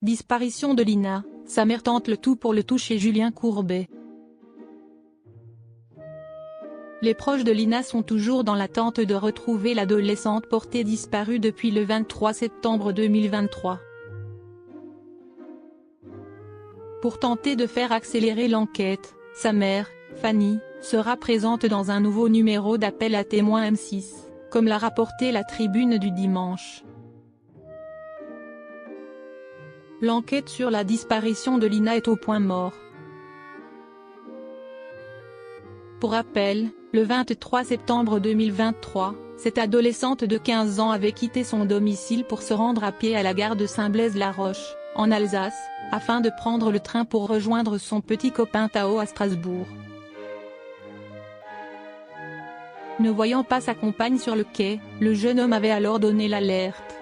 Disparition de Lina, sa mère tente le tout pour le tout chez Julien Courbet. Les proches de Lina sont toujours dans l'attente de retrouver l'adolescente portée disparue depuis le 23 septembre 2023. Pour tenter de faire accélérer l'enquête, sa mère, Fanny, sera présente dans un nouveau numéro d'appel à témoins M6, comme l'a rapporté la Tribune du dimanche. L'enquête sur la disparition de Lina est au point mort. Pour rappel, le 23 septembre 2023, cette adolescente de 15 ans avait quitté son domicile pour se rendre à pied à la gare de Saint-Blaise-la-Roche, en Alsace, afin de prendre le train pour rejoindre son petit copain Tao à Strasbourg. Ne voyant pas sa compagne sur le quai, le jeune homme avait alors donné l'alerte.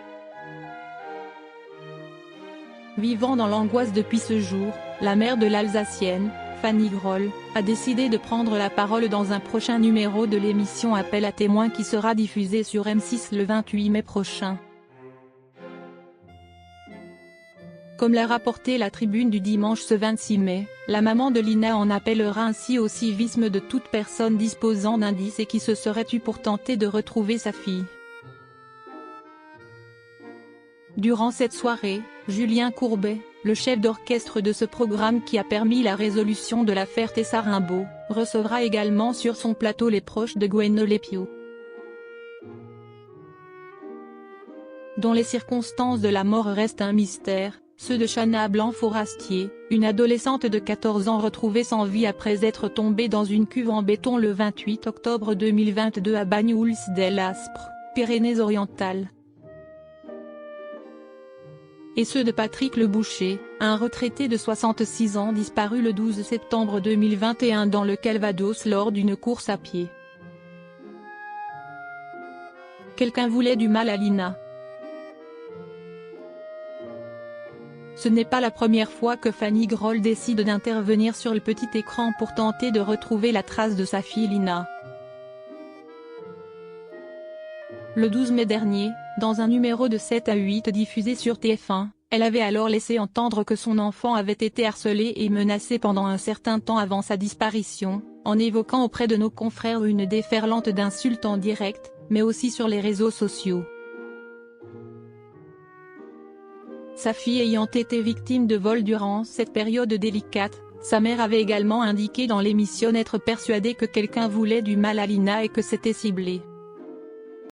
Vivant dans l'angoisse depuis ce jour, la mère de l'Alsacienne, Fanny Groll, a décidé de prendre la parole dans un prochain numéro de l'émission Appel à témoins qui sera diffusé sur M6 le 28 mai prochain. Comme l'a rapporté la Tribune du dimanche ce 26 mai, la maman de Lina en appellera ainsi au civisme de toute personne disposant d'indices et qui se serait tue pour tenter de retrouver sa fille. Durant cette soirée, Julien Courbet, le chef d'orchestre de ce programme qui a permis la résolution de l'affaire Tessa Rimbaud, recevra également sur son plateau les proches de Gwenole Pio, dont les circonstances de la mort restent un mystère, ceux de Chana Blanc-Forastier, une adolescente de 14 ans retrouvée sans vie après être tombée dans une cuve en béton le 28 octobre 2022 à Bagnouls-del-Aspre, Pyrénées-Orientales. Et ceux de Patrick Le Boucher, un retraité de 66 ans disparu le 12 septembre 2021 dans le Calvados lors d'une course à pied. Quelqu'un voulait du mal à Lina. Ce n'est pas la première fois que Fanny Groll décide d'intervenir sur le petit écran pour tenter de retrouver la trace de sa fille Lina. Le 12 mai dernier, dans un numéro de 7 à 8 diffusé sur TF1, elle avait alors laissé entendre que son enfant avait été harcelé et menacé pendant un certain temps avant sa disparition, en évoquant auprès de nos confrères une déferlante d'insultes en direct, mais aussi sur les réseaux sociaux. Sa fille ayant été victime de vol durant cette période délicate, sa mère avait également indiqué dans l'émission être persuadée que quelqu'un voulait du mal à Lina et que c'était ciblé.